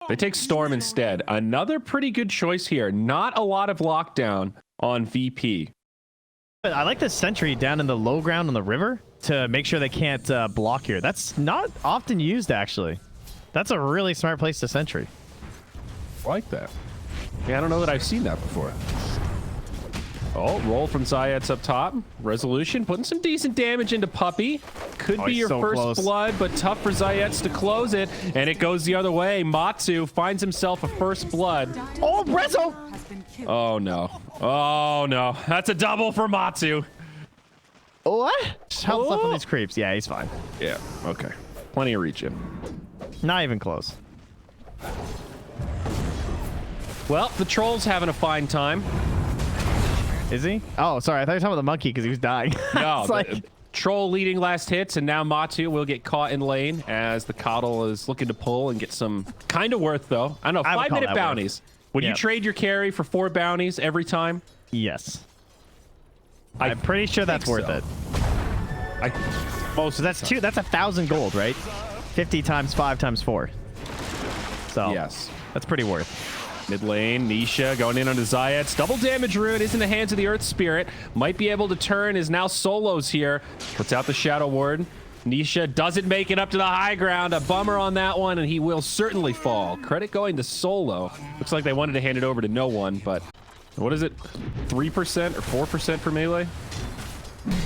They take Storm instead. Another pretty good choice here. Not a lot of lockdown on VP. I like the sentry down in the low ground on the river to make sure they can't block here. That's not often used, actually. That's a really smart place to sentry. I like that. Yeah, I don't know that I've seen that before. Oh, roll from Zayet's up top. Resolution, putting some decent damage into Puppy. Could be your so first close. blood, but tough for Zayet's to close it. And it goes the other way. Matsu finds himself a first blood. Oh, Rezo! Oh, no. Oh, no. That's a double for Matsu. What? Just help left on these creeps. Yeah, he's fine. Yeah, okay. Plenty of reach in. Not even close. Well, the troll's having a fine time. Is he? Oh, sorry. I thought you were talking about the monkey because he was dying. No, It's like... Troll leading last hits, and now Matsu will get caught in lane as the Coddle is looking to pull and get some kind of worth, though. I don't know, 5-minute bounties. Would you trade your carry for 4 bounties every time? Yes. I'm pretty sure that's worth it. So that's 1,000 gold, right? 50 times 5 times 4. So yes, that's pretty worth. Mid lane, Nisha going in onto Zayet's. Double damage rune is in the hands of the Earth Spirit. Might be able to turn, is now solos here. Puts out the Shadow Ward. Nisha doesn't make it up to the high ground. A bummer on that one, and he will certainly fall. Credit going to Solo. Looks like they wanted to hand it over to no one, but what is it? 3% or 4% for melee?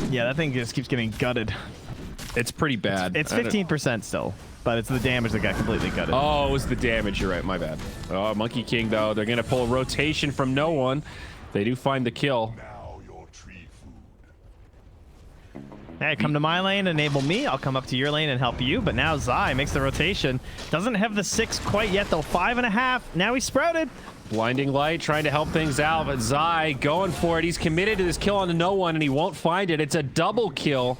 Yeah, that thing just keeps getting gutted. It's pretty bad. It's 15% still, but it's the damage that got completely gutted. Oh, it was the damage. You're right. My bad. Oh, Monkey King, though. They're going to pull a rotation from no one. They do find the kill. Hey, come to my lane, enable me. I'll come up to your lane and help you. But now Zai makes the rotation. Doesn't have the 6 quite yet, though. 5.5. Now he's sprouted. Blinding Light trying to help things out, but Zai going for it. He's committed to this kill onto no one, and he won't find it. It's a double kill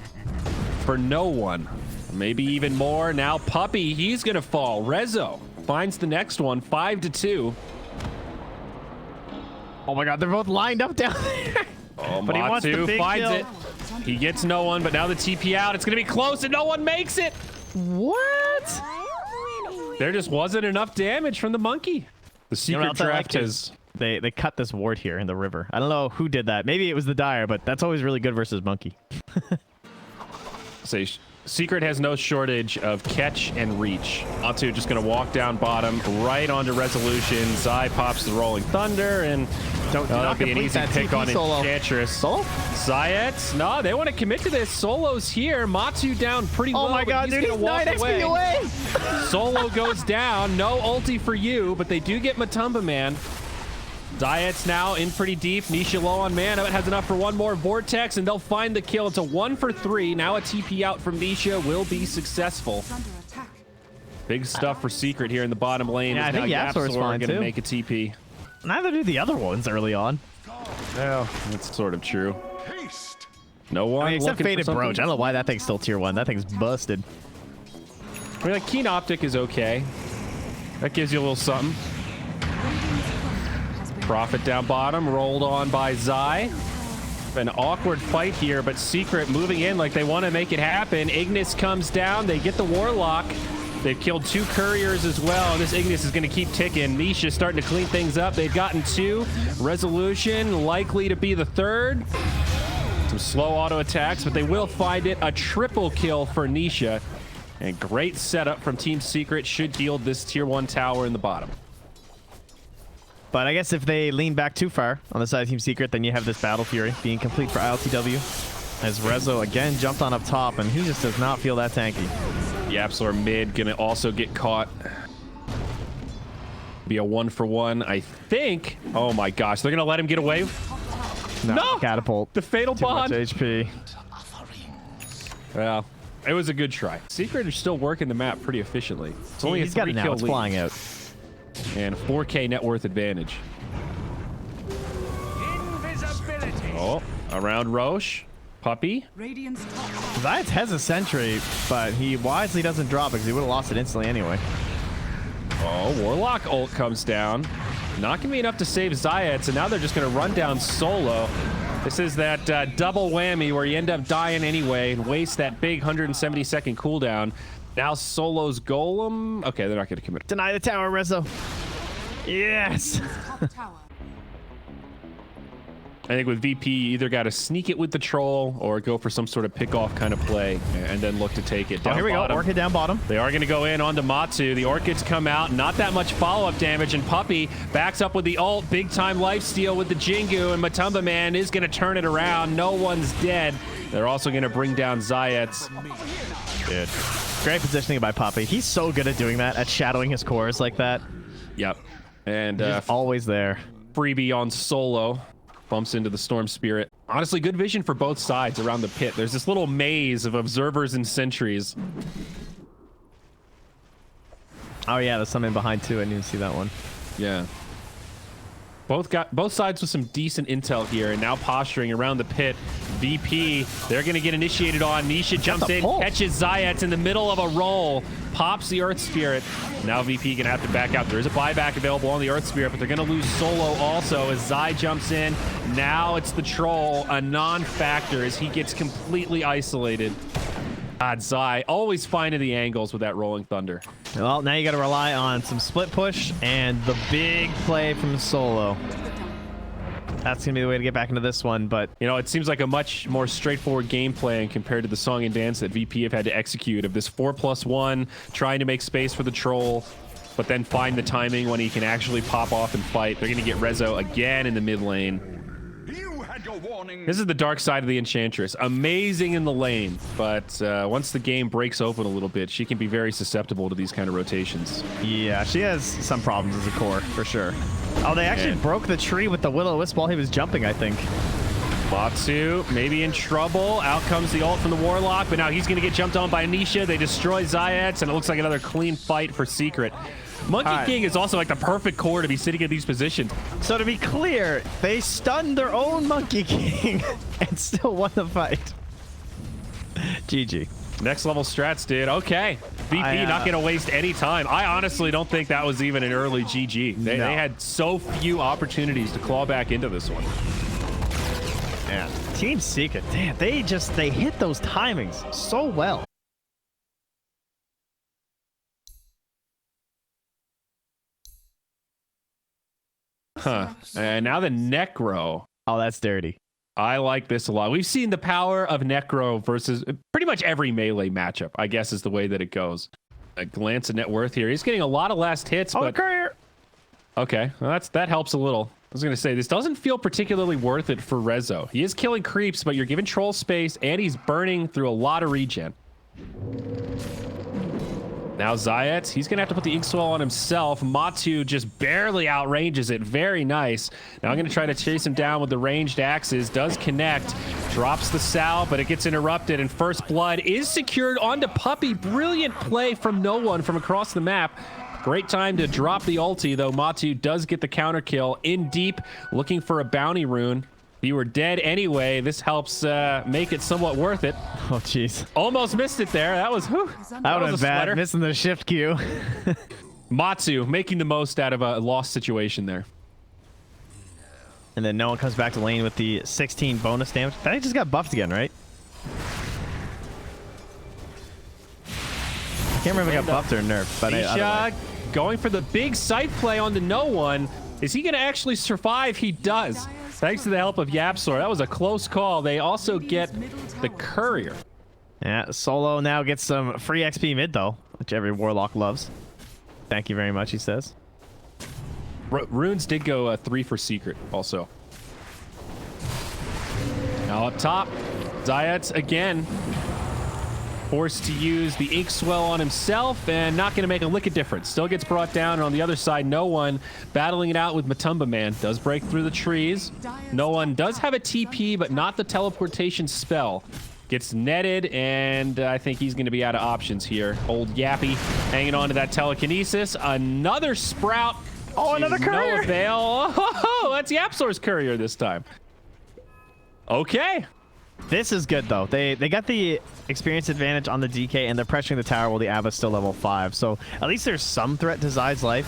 for no one. Maybe even more. Now Puppy, he's going to fall. Rezo finds the next one, 5-2. Oh my god, they're both lined up down there. Oh, but he wants the big finds kill. it. He gets no one, but now the TP out. It's going to be close, and no one makes it. What? There just wasn't enough damage from the monkey. The secret draft has... They cut this ward here in the river. I don't know who did that. Maybe it was the Dire, but that's always really good versus monkey. Say, Secret has no shortage of catch and reach. Atu just going to walk down bottom, right onto Resolution. Zai pops the Rolling Thunder, and that'll be an easy pick on Enchantress. Solo? Zayet, no, they want to commit to this. Solo's here. Matsu down pretty low. Oh my god, dude, he's 9 XP away. Solo goes down. No ulti for you, but they do get Matumba Man. Zayet's now in pretty deep. Nisha low on mana, but has enough for one more Vortex, and they'll find the kill. It's a 1 for 3. Now a TP out from Nisha will be successful. Big stuff for Secret here in the bottom lane. Yeah, I think Yapsor's fine going to too. make a TP. Neither do the other ones early on. Well, that's sort of true. No one. I mean, except looking Faded for Brooch. I don't know why that thing's still tier 1. That thing's busted. I mean, like, Keen Optic is okay. That gives you a little something. Prophet down bottom, rolled on by Zai. An awkward fight here, but Secret moving in like they want to make it happen. Ignis comes down. They get the Warlock. They've killed 2 couriers as well. This Ignis is going to keep ticking. Nisha starting to clean things up. They've gotten 2. Resolution likely to be the 3rd. Some slow auto attacks, but they will find it. A triple kill for Nisha. And great setup from Team Secret. Should yield this tier 1 tower in the bottom. But I guess if they lean back too far on the side of Team Secret, then you have this Battle Fury being complete for ILTW. As Rezo again jumped on up top, and he just does not feel that tanky. Yapsor mid gonna also get caught. Be a 1 for 1, I think. Oh my gosh, they're gonna let him get away. No! Catapult. The fatal bond. Too much HP. Well, it was a good try. Secret is still working the map pretty efficiently. It's only He's a got 3 it now. kill It's lead. flying out. And 4K net worth advantage. Oh, around Roche. Puppy. Zayat has a sentry, but he wisely doesn't drop it because he would have lost it instantly anyway. Oh, Warlock ult comes down. Not going to be enough to save Zayat, so now they're just going to run down Solo. This is that double whammy where you end up dying anyway and waste that big 170-second cooldown. Now Solo's golem. Okay, they're not going to commit. Deny the tower, Rezo. Yes. I think with VP, you either got to sneak it with the troll or go for some sort of pick-off kind of play and then look to take it down. Oh, here we bottom. go. Orchid down bottom. They are going to go in onto Matsu. The Orchids come out. Not that much follow-up damage, and Puppey backs up with the ult. Big-time lifesteal with the Jingu, and Matumba Man is going to turn it around. No one's dead. They're also going to bring down Zayets. Dude. Great positioning by Puppey. He's so good at doing that, at shadowing his cores like that. Yep. And he's always there. Freebie on Solo. Bumps into the Storm Spirit. Honestly, good vision for both sides around the pit. There's this little maze of observers and sentries. Oh yeah, there's something behind too. I didn't even see that one. Yeah. Both sides with some decent intel here, and now posturing around the pit. VP, they're going to get initiated on. Nisha jumps in, catches Zayats in the middle of a roll, pops the Earth Spirit. Now VP going to have to back out. There is a buyback available on the Earth Spirit, but they're going to lose Solo also as Zai jumps in. Now it's the Troll, a non-factor as he gets completely isolated. God, Zai always finding the angles with that Rolling Thunder. Well, now you got to rely on some split push and the big play from Solo. That's going to be the way to get back into this one, but... You know, it seems like a much more straightforward game plan compared to the song and dance that VP have had to execute of this 4+1, trying to make space for the Troll, but then find the timing when he can actually pop off and fight. They're going to get Rezo again in the mid lane. This is the dark side of the Enchantress. Amazing in the lane, but once the game breaks open a little bit, she can be very susceptible to these kind of rotations. Yeah, she has some problems as a core, for sure. Oh, they actually broke the tree with the Will-O-Wisp while he was jumping, I think. Matsu maybe in trouble. Out comes the ult from the Warlock, but now he's going to get jumped on by Nisha. They destroy Zayats, and it looks like another clean fight for Secret. Monkey King is also like the perfect core to be sitting in these positions. So to be clear, they stunned their own Monkey King and still won the fight. GG. Next level strats, dude. Okay. VP not going to waste any time. I honestly don't think that was even an early GG. They had so few opportunities to claw back into this one. Yeah. Team Secret, damn, they hit those timings so well. Huh. And now the Necro. Oh, that's dirty. I like this a lot. We've seen the power of Necro versus pretty much every melee matchup, I guess is the way that it goes. A glance at net worth here. He's getting a lot of last hits, but... Courier! Okay, well, that helps a little. I was going to say, this doesn't feel particularly worth it for Rezo. He is killing creeps, but you're giving Troll space, and he's burning through a lot of regen. Now Zayats, he's going to have to put the Inkswell on himself. Matsu just barely outranges it. Very nice. Now I'm going to try to chase him down with the ranged axes. Does connect. Drops the Sal, but it gets interrupted, and First Blood is secured onto Puppey. Brilliant play from no one from across the map. Great time to drop the ulti, though. Matsu does get the counter kill in deep, looking for a bounty rune. If you were dead anyway, this helps make it somewhat worth it. Oh, jeez. Almost missed it there. That was, whew, that would have been bad. Missing the shift Q. Matsu making the most out of a lost situation there. And then no one comes back to lane with the 16 bonus damage. That just got buffed again, right? I can't remember if it got buffed or nerfed, but Nisha going for the big sight play on the no one. Is he going to actually survive? He does. Thanks to the help of Yapsor. That was a close call. They also get the Courier. Yeah, Solo now gets some free XP mid, though, which every Warlock loves. Thank you very much, he says. Runes did go 3 for Secret, also. Now up top, Zayats again. Forced to use the Inkswell on himself and not going to make a lick of difference. Still gets brought down, and on the other side, no one battling it out with Matumba Man. Does break through the trees. No one does have a TP, but not the teleportation spell. Gets netted, and I think he's going to be out of options here. Old Yappy hanging on to that telekinesis. Another Sprout. Oh, another Courier. No avail. Oh, that's Yapsor's Courier this time. Okay. This is good though. They got the experience advantage on the DK, and they're pressuring the tower while the Abba's still level 5. So at least there's some threat to Zai's life,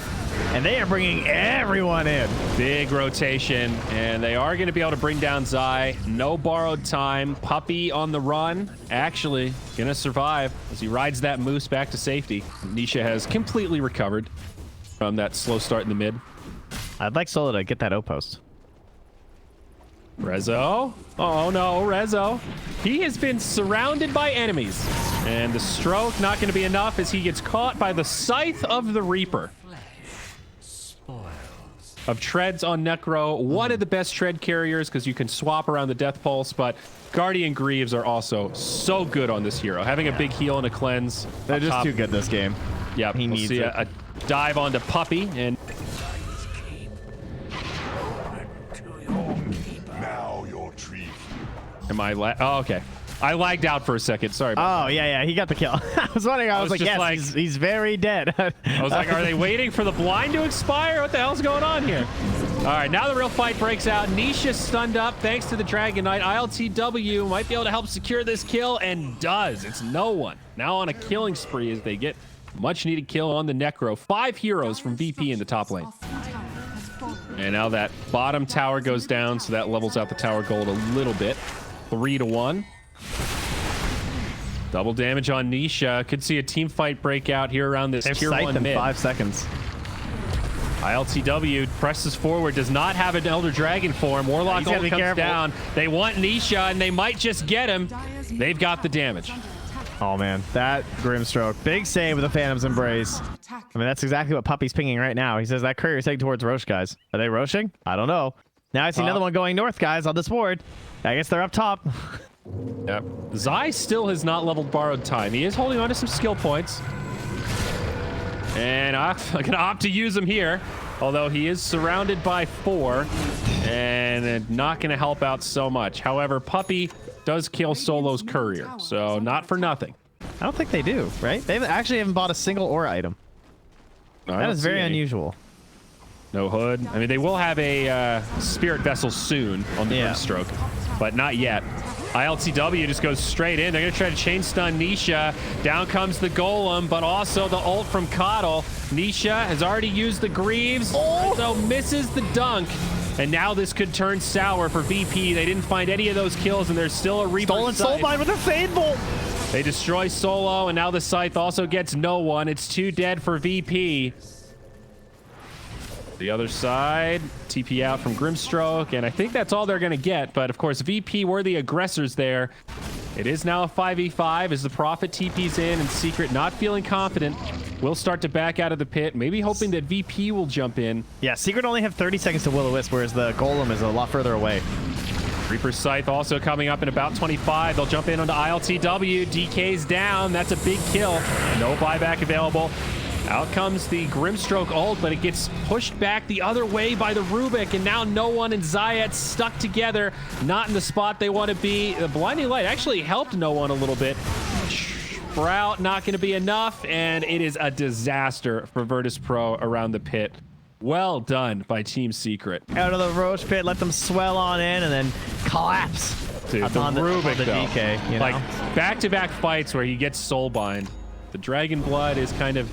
and they are bringing everyone in. Big rotation, and they are going to be able to bring down Zai. No borrowed time. Puppy on the run. Actually going to survive as he rides that moose back to safety. Nisha has completely recovered from that slow start in the mid. I'd like Solo to get that outpost. Rezo. Oh no, Rezo. He has been surrounded by enemies. And the stroke not going to be enough as he gets caught by the Scythe of the Reaper. Of treads on Necro. One of the best tread carriers because you can swap around the Death Pulse, but Guardian Greaves are also so good on this hero. Having a big heal and a cleanse. They're just too good this game. Yeah, he needs it. A dive onto Puppy, and am I oh, okay. I lagged out for a second. Sorry about that. Yeah, he got the kill. I was wondering. I was like, yes, he's very dead. I was like, are they waiting for the blind to expire? What the hell's going on here? All right, now the real fight breaks out. Nisha stunned up thanks to the Dragon Knight. ILTW might be able to help secure this kill, and does. It's no one. Now on a killing spree as they get much needed kill on the Necro. 5 heroes from VP in the top lane. And now that bottom tower goes down, so that levels out the tower gold a little bit. 3-1. Double damage on Nisha. Could see a team fight break out here around this tier 1 mid. 5 seconds. ILTW presses forward, does not have an Elder Dragon form. Warlock ult comes down. They want Nisha, and they might just get him. They've got the damage. Oh man, that Grimstroke. Big save with the Phantom's Embrace. I mean, that's exactly what Puppy's pinging right now. He says that courier's heading towards Roche, guys. Are they Roshing? I don't know. Now I see another one going north, guys, on this board. I guess they're up top. Yep. Zai still has not leveled borrowed time. He is holding on to some skill points. And I'm going to opt to use him here. Although he is surrounded by 4. And not going to help out so much. However, Puppy does kill Solo's courier. So not for nothing. I don't think they do, right? They actually haven't bought a single aura item. That is very unusual. No hood. I mean, they will have a spirit vessel soon on the Grimstroke, but not yet. ILTW just goes straight in. They're going to try to chain stun Nisha. Down comes the Golem, but also the ult from Coddle. Nisha has already used the Greaves, so misses the dunk. And now this could turn sour for VP. They didn't find any of those kills, and there's still a Reaper. Stolen Soulbind with a Fade Bolt. They destroy Solo, and now the Scythe also gets no one. It's 2 dead for VP. The other side, TP out from Grimstroke, and I think that's all they're going to get. But of course, VP were the aggressors there. It is now a 5v5 as the Prophet TP's in, and Secret, not feeling confident, will start to back out of the pit, maybe hoping that VP will jump in. Yeah, Secret only have 30 seconds to Will-O-Wisp, whereas the Golem is a lot further away. Reaper's Scythe also coming up in about 25. They'll jump in onto ILTW. DK's down. That's a big kill. No buyback available. Out comes the Grimstroke ult, but it gets pushed back the other way by the Rubik, and now no one and Zayat stuck together, not in the spot they want to be. The Blinding Light actually helped no one a little bit. Sprout not going to be enough, and it is a disaster for Virtus Pro around the pit. Well done by Team Secret. Out of the Roche pit, let them swell on in, and then collapse. Dude, the Rubik, the though. DK, you know? Like, back-to-back fights where he gets Soulbind. The Dragon Blood is kind of...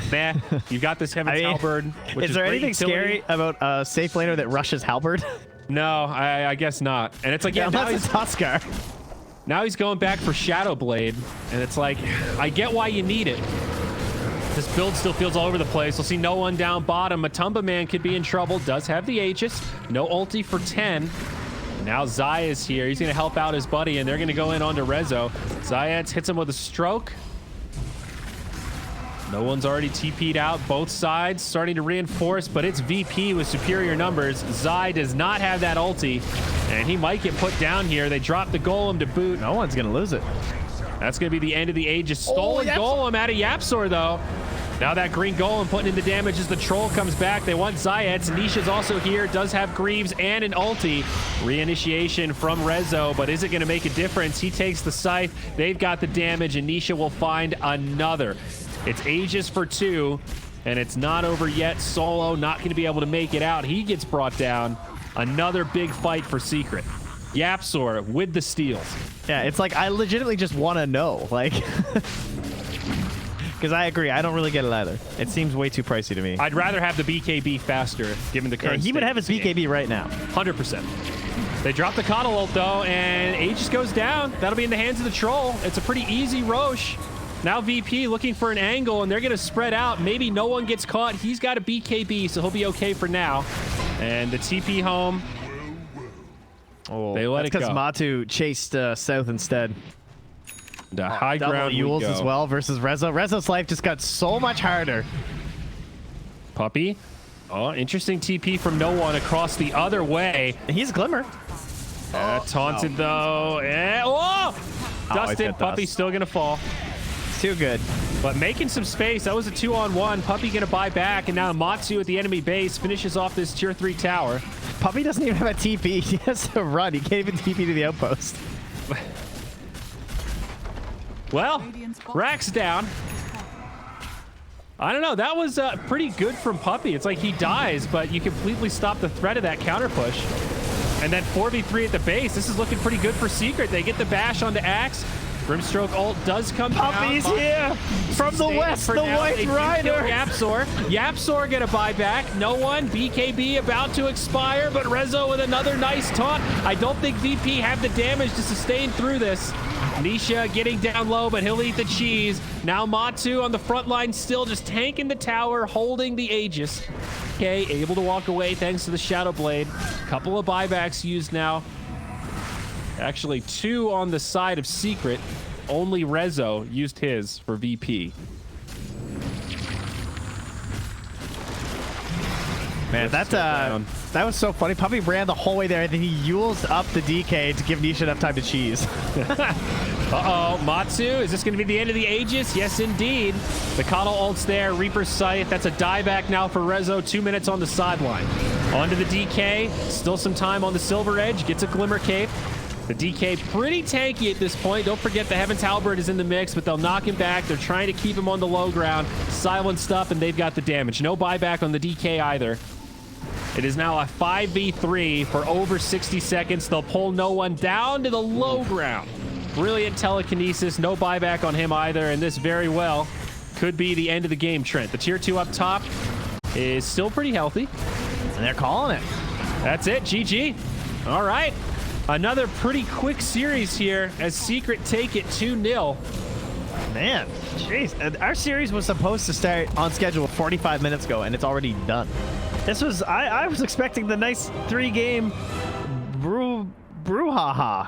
Meh. You've got this Heaven's Halberd, which is there anything scary about a safe laner that rushes Halberd? No, I guess not. And it's like, yeah, now he's a Tuskar. Now he's going back for Shadow Blade, and it's like, I get why you need it. This build still feels all over the place. We'll see no one down bottom. Matumba Man could be in trouble. Does have the Aegis. No ulti for 10. Now Zai is here. He's going to help out his buddy, and they're going to go in onto Rezo. Zayats hits him with a stroke. No one's already TP'd out. Both sides starting to reinforce, but it's VP with superior numbers. Zai does not have that ulti, and he might get put down here. They drop the Golem to boot. No one's going to lose it. That's going to be the end of the Aegis. Stolen Golem out of Yapsor, though. Now that green Golem putting in the damage as the Troll comes back. They want Zayats. Nisha's also here. Does have Greaves and an ulti. Reinitiation from Rezo, but is it going to make a difference? He takes the Scythe. They've got the damage, and Nisha will find another. It's Aegis for 2, and it's not over yet. Solo not going to be able to make it out. He gets brought down. Another big fight for Secret. Yapsor with the steals. Yeah, it's like I legitimately just want to know, like, because I agree, I don't really get it either. It seems way too pricey to me. I'd rather have the BKB faster, given the current. Yeah, he would have his BKB right now. 100%. They drop the Coddle ult though, and Aegis goes down. That'll be in the hands of the Troll. It's a pretty easy Roche. Now VP looking for an angle, and they're going to spread out. Maybe no one gets caught. He's got a BKB, so he'll be okay for now. And the TP home. Oh, they let it go. Because Matu chased south instead. The high ground Yules as well versus Rezo. Rezo's life just got so much harder. Puppy. Oh, interesting TP from no one across the other way. He's Glimmer. Taunted though. Oh! Dustin, Puppy Dust. still going to fall. Too good. But making some space. That was a 2-on-1. Puppy going to buy back, and now Matsu at the enemy base finishes off this tier 3 tower. Puppy doesn't even have a TP. He has to run. He can't even TP to the outpost. Well, Rack's down. I don't know. That was pretty good from Puppy. It's like he dies, but you completely stop the threat of that counter push. And then 4v3 at the base. This is looking pretty good for Secret. They get the bash onto Axe. Grimstroke ult does come down. Puppy's here from the west, the White Rider. Yapsor. Yapsor gonna buy back. No one. BKB about to expire, but Rezo with another nice taunt. I don't think VP have the damage to sustain through this. Nisha getting down low, but he'll eat the cheese. Now Matu on the front line, still just tanking the tower, holding the Aegis. Okay, able to walk away thanks to the Shadow Blade. Couple of buybacks used now. Actually, 2 on the side of Secret. Only Rezo used his for VP. Man, that was so funny. Puppy ran the whole way there, and then he Yules up the DK to give Nisha enough time to cheese. Uh-oh, Matsu, is this going to be the end of the Aegis? Yes, indeed. The Coddle ult's there, Reaper's Sight. That's a dieback now for Rezo. 2 minutes on the sideline. Onto the DK. Still some time on the Silver Edge. Gets a Glimmer Cape. The DK pretty tanky at this point. Don't forget the Heaven's Halberd is in the mix, but they'll knock him back. They're trying to keep him on the low ground. Silenced up, and they've got the damage. No buyback on the DK either. It is now a 5v3 for over 60 seconds. They'll pull no one down to the low ground. Brilliant telekinesis. No buyback on him either, and this very well could be the end of the game, Trent. The tier 2 up top is still pretty healthy. And they're calling it. That's it. GG. All right. Another pretty quick series here as Secret take it 2-0. Man, jeez. Our series was supposed to start on schedule 45 minutes ago, and it's already done. This was, I was expecting the nice 3-game brouhaha.